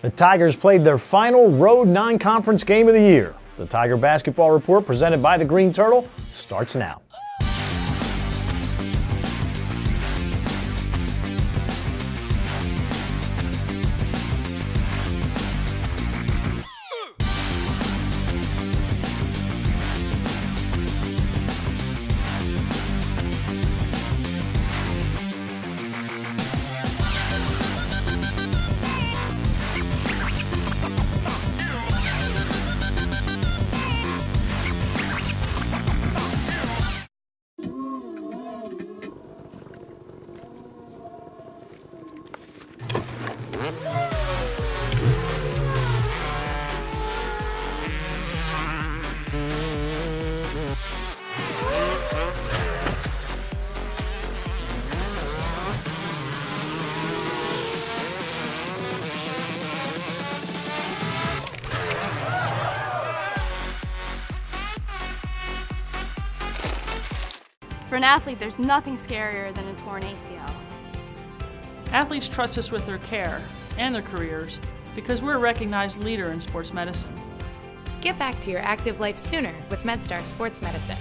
The Tigers played their final road non-conference game of the year. The Tiger Basketball Report, presented by the Green Turtle, starts now. For an athlete, there's nothing scarier than a torn ACL. Athletes trust us with their care and their careers because we're a recognized leader in sports medicine. Get back to your active life sooner with MedStar Sports Medicine.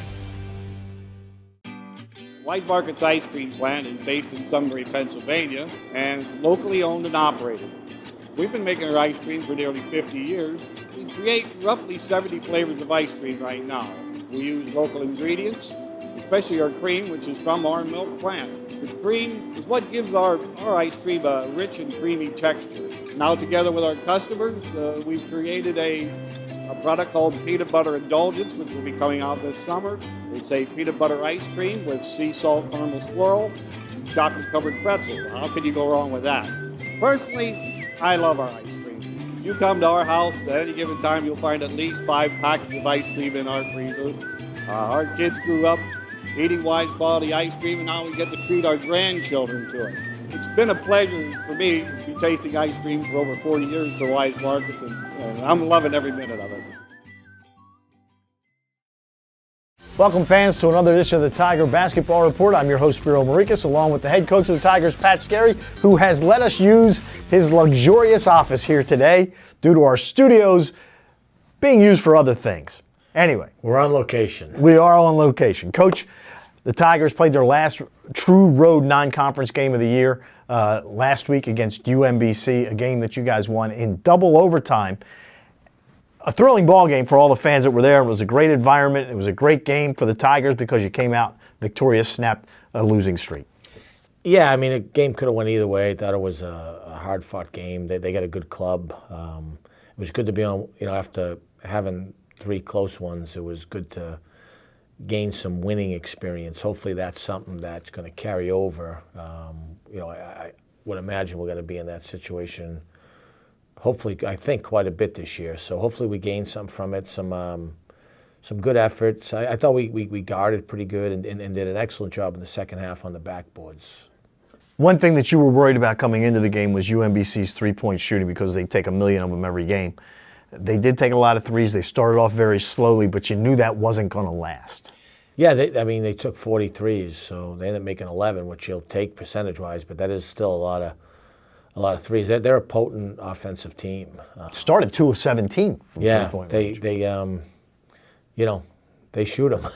Wise Market's ice cream plant is based in Sunbury, Pennsylvania, and it's locally owned and operated. We've been making our ice cream for nearly 50 years. We create roughly 70 flavors of ice cream right now. We use local ingredients, especially our cream, which is from our milk plant. The cream is what gives our ice cream a rich and creamy texture. Now, together with our customers, we've created a product called Peanut Butter Indulgence, which will be coming out this summer. It's a peanut butter ice cream with sea salt caramel swirl, chocolate-covered pretzel. How could you go wrong with that? Personally, I love our ice cream. If you come to our house at any given time, you'll find at least 5 packets of ice cream in our freezer. Our kids grew up eating Wise quality ice cream, and now we get to treat our grandchildren to it. It's been a pleasure for me to be tasting ice cream for over 40 years for Wise Markets, and I'm loving every minute of it. Welcome, fans, to another edition of the Tiger Basketball Report. I'm your host, Spiro Morekas, along with the head coach of the Tigers, Pat Skerry, who has let us use his luxurious office here today due to our studios being used for other things. Anyway. We're on location. We are on location. Coach, the Tigers played their last true road non-conference game of the year last week against UMBC, a game that you guys won in double overtime. A thrilling ball game for all the fans that were there. It was a great environment. It was a great game for the Tigers because you came out victorious, snapped a losing streak. Yeah, I mean, a game could have went either way. I thought it was a hard-fought game. They got a good club. It was good to be on, after having 3 close ones, it was good to gain some winning experience. Hopefully that's something that's going to carry over. I would imagine we're going to be in that situation, hopefully, I think, quite a bit this year. So hopefully we gain something from it, some good efforts. I thought we guarded pretty good and did an excellent job in the second half on the backboards. One thing that you were worried about coming into the game was UMBC's three-point shooting because they take 1 million of them every game. They did take a lot of threes. They started off very slowly, but you knew that wasn't going to last. Yeah, they took 43s, so they ended up making 11, which you'll take percentage-wise, but that is still a lot of threes. They're a potent offensive team. Started 2 of 17 from three-point range. They shoot them.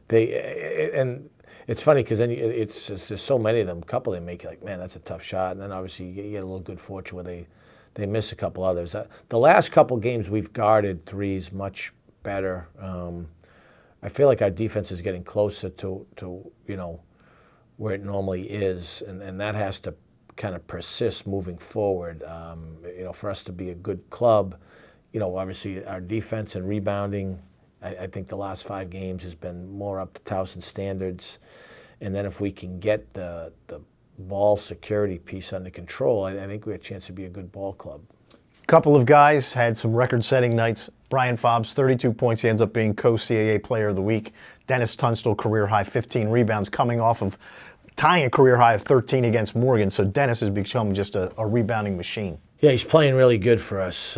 And it's funny because then there's so many of them. A couple they make you like, man, that's a tough shot, and then obviously you get a little good fortune where they miss a couple others. The last couple games we've guarded threes much better. I feel like our defense is getting closer to where it normally is, and that has to kind of persist moving forward. For us to be a good club, obviously our defense and rebounding, I think the last 5 games has been more up to Towson standards, and then if we can get the ball security piece under control, I think we have a chance to be a good ball club. A couple of guys had some record-setting nights. Brian Fobbs, 32 points. He ends up being co-CAA Player of the Week. Dennis Tunstall, career-high 15 rebounds, coming off of tying a career-high of 13 against Morgan. So Dennis has become just a rebounding machine. Yeah, he's playing really good for us.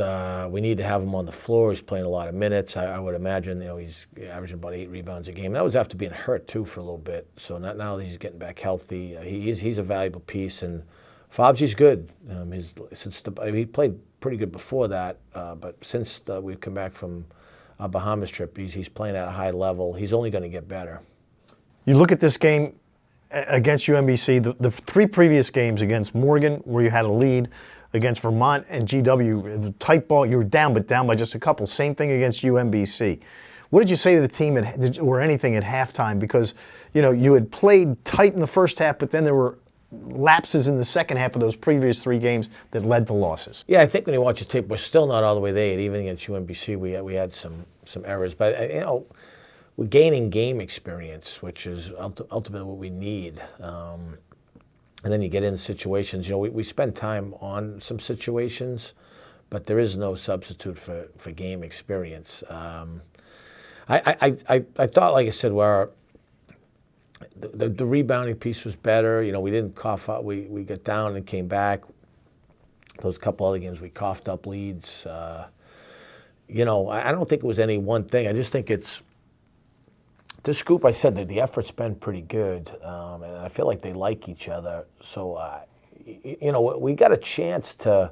We need to have him on the floor. He's playing a lot of minutes. I would imagine, he's averaging about 8 rebounds a game. That was after being hurt too for a little bit. So now that he's getting back healthy, he's a valuable piece. And Fobsy's good. He played pretty good before that, but since we've come back from a Bahamas trip, he's playing at a high level. He's only going to get better. You look at this game against UMBC, the three previous games against Morgan, where you had a lead, against Vermont and GW, tight ball, you were down, but down by just a couple. Same thing against UMBC. What did you say to the team or anything at halftime? Because, you had played tight in the first half, but then there were lapses in the second half of those previous three games that led to losses. Yeah, I think when you watch the tape, we're still not all the way there. Even against UMBC, we had some errors. But, we're gaining game experience, which is ultimately what we need. And then you get into situations. We spend time on some situations, but there is no substitute for game experience. I thought, like I said, the rebounding piece was better. We didn't cough up. We got down and came back. Those couple other games, we coughed up leads. I don't think it was any one thing. I just think it's this group. I said that the effort's been pretty good, and I feel like they like each other. So, we got a chance to.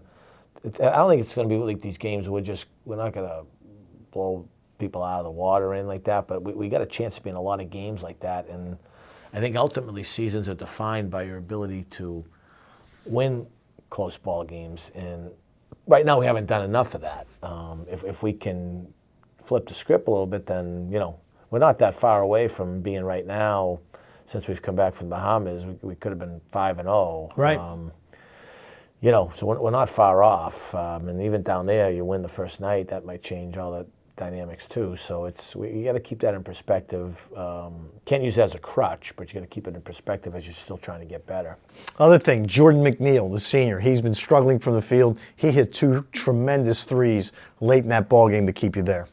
I don't think it's going to be like these games. We're not going to blow people out of the water or anything like that. But we got a chance to be in a lot of games like that, and I think ultimately seasons are defined by your ability to win close ball games, and right now we haven't done enough of that. If we can flip the script a little bit, then we're not that far away from being right now. Since we've come back from the Bahamas, we could have been 5-0. Right. So we're not far off. And even down there, you win the first night, that might change all the dynamics too. So you got to keep that in perspective. Can't use it as a crutch, but you got to keep it in perspective as you're still trying to get better. Other thing, Jordan McNeil, the senior, he's been struggling from the field. He hit two tremendous threes late in that ball game to keep you there.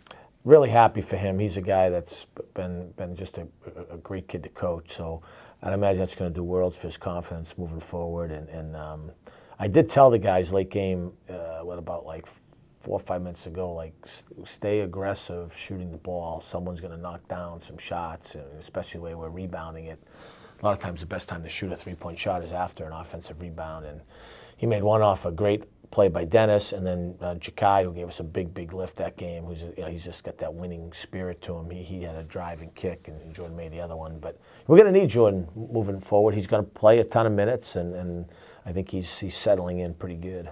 Really happy for him. He's a guy that's been just a great kid to coach. So I'd imagine that's going to do worlds for his confidence moving forward. And I did tell the guys late game, about 4 or 5 minutes ago, stay aggressive shooting the ball. Someone's going to knock down some shots, and especially the way we're rebounding it. A lot of times the best time to shoot a three-point shot is after an offensive rebound. And he made one off a great play by Dennis, and then Jakai, who gave us a big lift that game. He's just got that winning spirit to him. He had a driving kick, and Jordan made the other one. But we're going to need Jordan moving forward. He's going to play a ton of minutes, and I think he's settling in pretty good.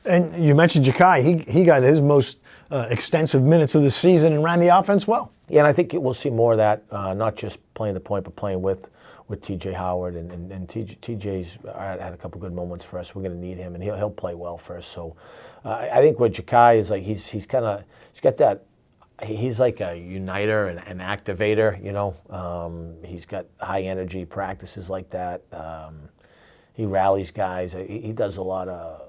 And you mentioned Jakai. He got his most extensive minutes of the season and ran the offense well. Yeah, and I think we'll see more of that, not just playing the point, but playing with T.J. Howard. And T.J.'s had a couple good moments for us. We're going to need him, and he'll play well for us. So I think what Jakai is he's got that. He's like a uniter and an activator, He's got high energy practices like that. He rallies guys. He does a lot of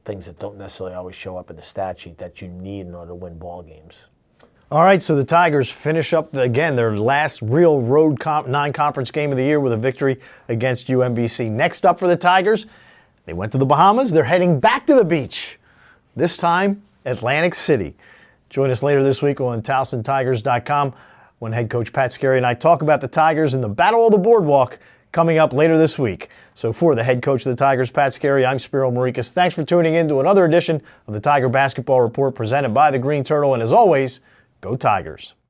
things that don't necessarily always show up in the stat sheet that you need in order to win ball games. All right, so the Tigers finish up, again, their last real road non-conference game of the year with a victory against UMBC. Next up for the Tigers, they went to the Bahamas. They're heading back to the beach, this time Atlantic City. Join us later this week on TowsonTigers.com when head coach Pat Skerry and I talk about the Tigers and the Battle of the Boardwalk coming up later this week. So for the head coach of the Tigers, Pat Skerry, I'm Spiro Morekas. Thanks for tuning in to another edition of the Tiger Basketball Report presented by the Green Turtle. And as always, go Tigers.